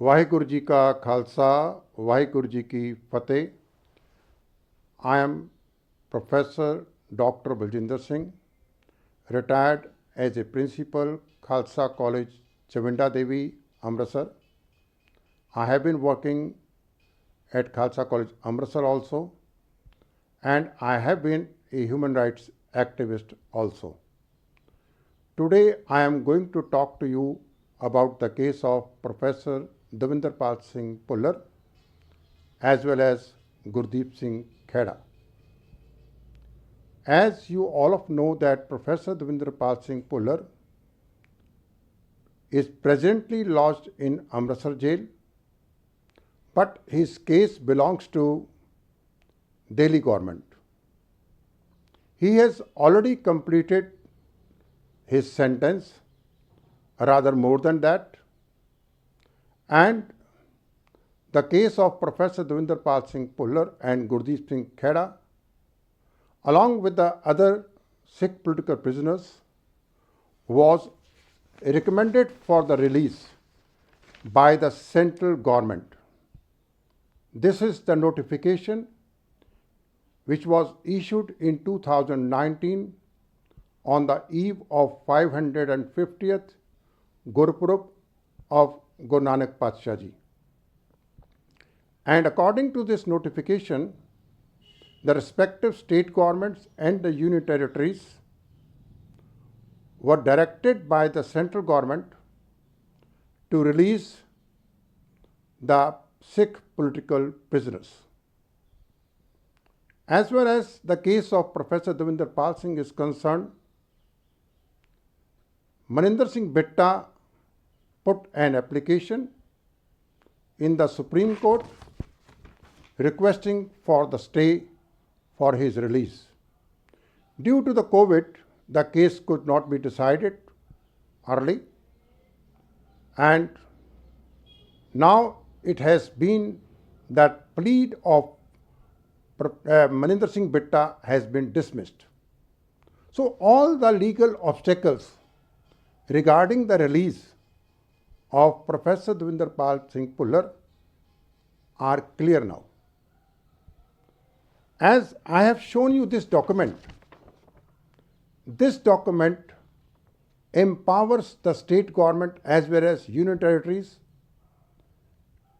वाहिगुरु जी का खालसा वाहिगुरु जी की फतेह। I am Professor Dr. Baljindar Singh, retired as a Principal, Khalsa College, Chavinda Devi, Amritsar. I have been working at Khalsa College, Amritsar also, and I have been a human rights activist also. Today I am going to talk to you about the case of Professor Davinderpal Singh Bhullar as well as Gurdeep Singh Kheda. As you all of know that Professor Davinderpal Singh Bhullar is presently lodged in Amritsar jail, but his case belongs to Delhi government. He has already completed his sentence, rather more than that, and the case of Professor Davinderpal Singh Bhullar and Gurdeep Singh Kheda, along with the other Sikh political prisoners, was recommended for the release by the central government. This is the notification which was issued in 2019 on the eve of 550th Gurpurab of Guru Nanak Patshahi Ji. And according to this notification, the respective state governments and the union territories were directed by the central government to release the Sikh political prisoners. As well as the case of Professor Davinderpal Singh is concerned, Maninder Singh Bitta put an application in the Supreme Court requesting for the stay for his release. Due to the COVID, the case could not be decided early, and now it has been that plea of Maninder Singh Bitta has been dismissed. So all the legal obstacles regarding the release of Professor Davinderpal Singh Bhullar are clear now. As I have shown you this document empowers the state government as well as union territories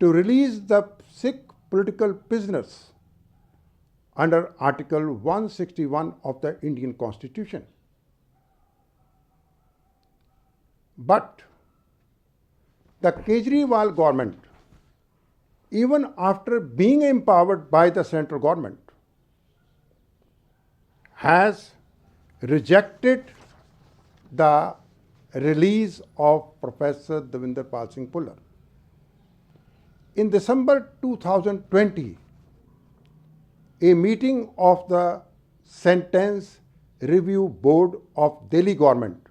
to release the Sikh political prisoners under Article 161 of the Indian Constitution. But the Kejriwal government, even after being empowered by the central government, has rejected the release of Professor Davinderpal Singh Bhullar. In December 2020, a meeting of the Sentence Review Board of Delhi government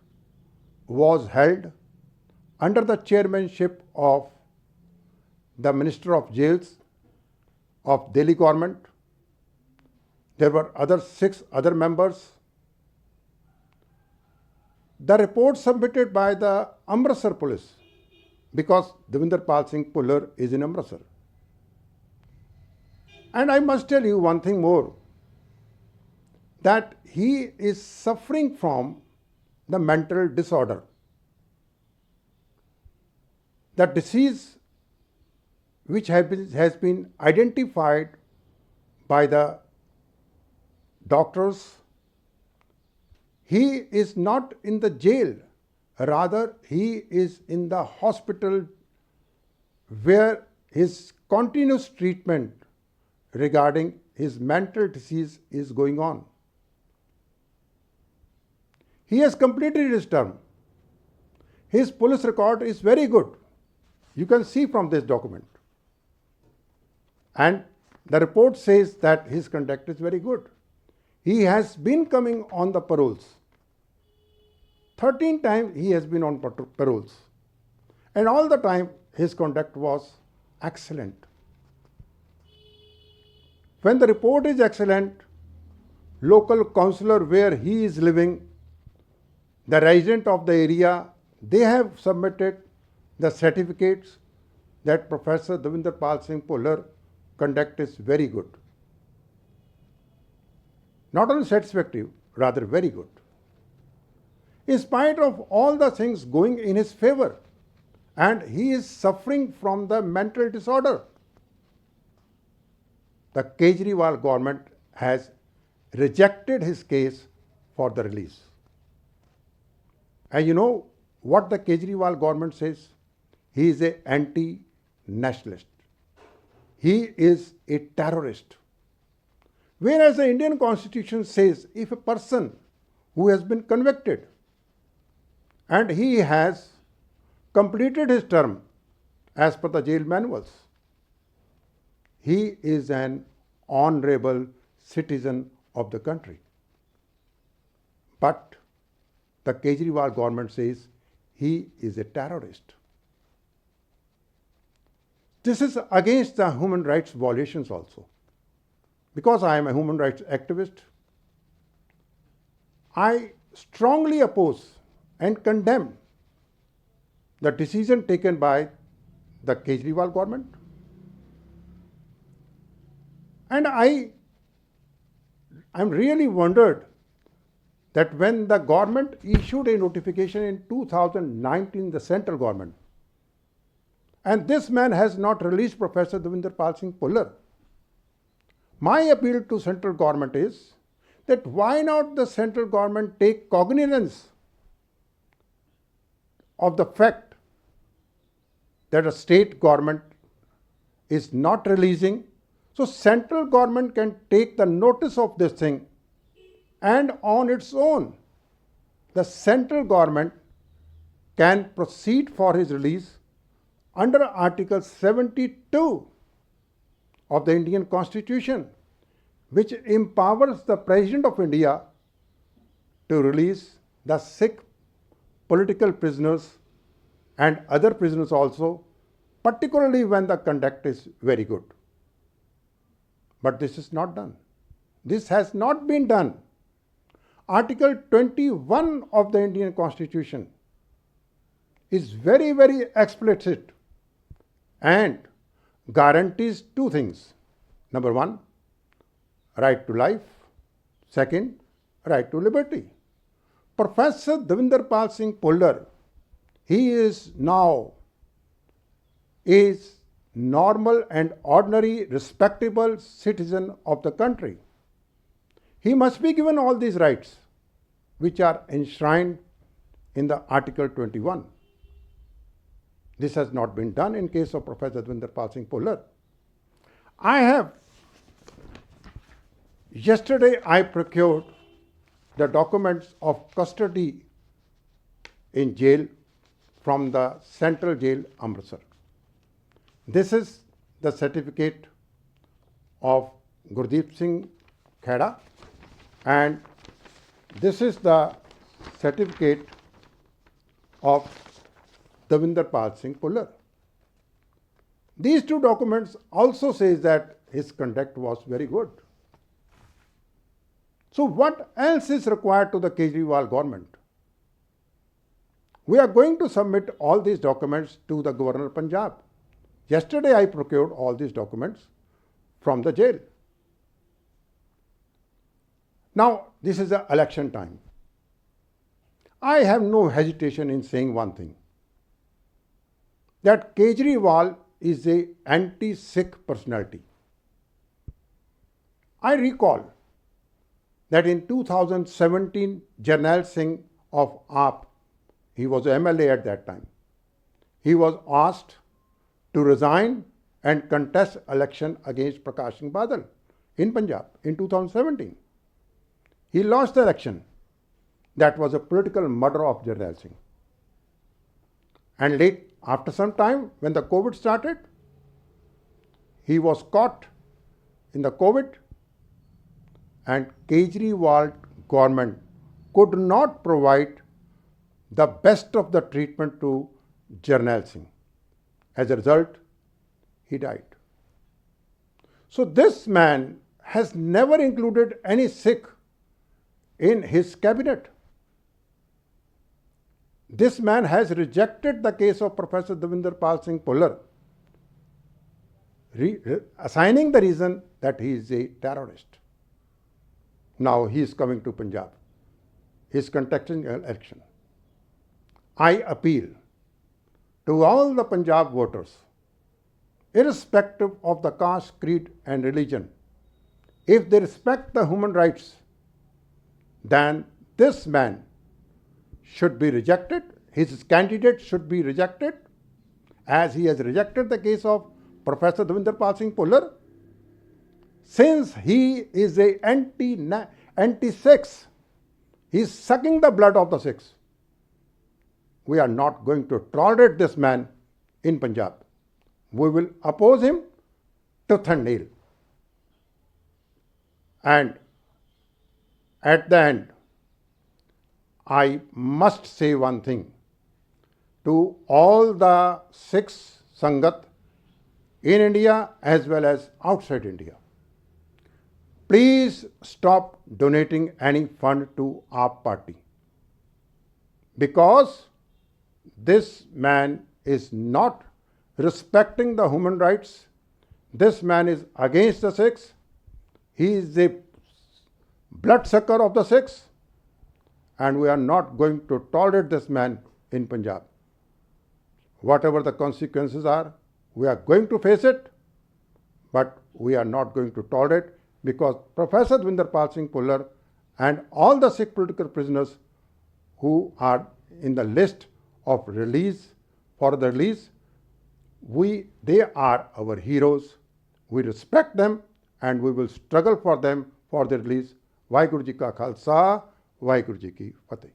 was held under the chairmanship of the Minister of Jails of Delhi government. There were 6 other members. The report submitted by the Amritsar police, because Davinderpal Singh Bhullar is in Amritsar. And I must tell you one thing more, that he is suffering from the mental disorder. The disease which has been identified by the doctors, he is not in the jail, rather he is in the hospital where his continuous treatment regarding his mental disease is going on. He has completed his term. His police record is very good. You can see from this document. And the report says that his conduct is very good. He has been coming on the paroles. 13 times he has been on paroles. And all the time his conduct was excellent. When the report is excellent, local councillor where he is living, the resident of the area, they have submitted the certificates that Professor Davinderpal Singh Bhullar conduct is very good. Not only satisfactory, rather very good. In spite of all the things going in his favor, and he is suffering from the mental disorder, the Kejriwal government has rejected his case for the release. And you know what the Kejriwal government says? He is an anti-nationalist. He is a terrorist. Whereas the Indian Constitution says if a person who has been convicted and he has completed his term as per the jail manuals, he is an honorable citizen of the country. But the Kejriwal government says he is a terrorist. This is against the human rights violations also. Because I am a human rights activist, I strongly oppose and condemn the decision taken by the Kejriwal government. And I'm really wondered that when the government issued a notification in 2019, the central government, and this man has not released Professor Davinderpal Singh Bhullar. My appeal to central government is that why not the central government take cognizance of the fact that a state government is not releasing, so central government can take the notice of this thing, and on its own the central government can proceed for his release under Article 72 of the Indian Constitution, which empowers the President of India to release the Sikh political prisoners and other prisoners also, particularly when the conduct is very good. But this is not done. This has not been done. Article 21 of the Indian Constitution is very, very explicit and guarantees two things. Number one, right to life. Second, right to liberty. Professor Davinderpal Singh Bhullar, he is now a normal and ordinary respectable citizen of the country. He must be given all these rights which are enshrined in the Article 21. This has not been done in case of Professor Davinderpal Singh Bhullar. Yesterday I procured the documents of custody in jail from the Central Jail, Amritsar. This is the certificate of Gurdeep Singh Kheda, and this is the certificate of Davinderpal Singh Bhullar. These two documents also says that his conduct was very good. So what else is required to the Kejriwal government? We are going to submit all these documents to the Governor of Punjab. Yesterday I procured all these documents from the jail. Now this is the election time. I have no hesitation in saying one thing, that Kejriwal is an anti-Sikh personality. I recall that in 2017, Jarnail Singh of AAP, he was MLA at that time, he was asked to resign and contest election against Prakash Singh Badal in Punjab in 2017. He lost the election. That was a political murder of Jarnail Singh. And after some time, when the COVID started, he was caught in the COVID, and Kejriwal government could not provide the best of the treatment to Jarnail Singh. As a result, he died. So this man has never included any Sikh in his cabinet. This man has rejected the case of Professor Davinderpal Singh Bhullar assigning the reason that he is a terrorist. Now he is coming to Punjab. He is contesting an election. I appeal to all the Punjab voters, irrespective of the caste, creed and religion, if they respect the human rights, then this man should be rejected. His candidate should be rejected, as he has rejected the case of Professor Davinderpal Singh Bhullar. Since he is a anti-Sikhs, he is sucking the blood of the Sikhs. We are not going to tolerate this man in Punjab. We will oppose him tooth and nail. And at the end, I must say one thing to all the Sikhs Sangat in India as well as outside India. Please stop donating any fund to our party, because this man is not respecting the human rights. This man is against the Sikhs. He is a bloodsucker of the Sikhs, and we are not going to tolerate this man in Punjab. Whatever the consequences are, we are going to face it, but we are not going to tolerate, because Professor Davinderpal Singh Bhullar and all the Sikh political prisoners who are in the list of release, they are our heroes. We respect them and we will struggle for them for their release. Vaheguru Ji Ka Khalsa, Vaheguru Ji Ki Fateh.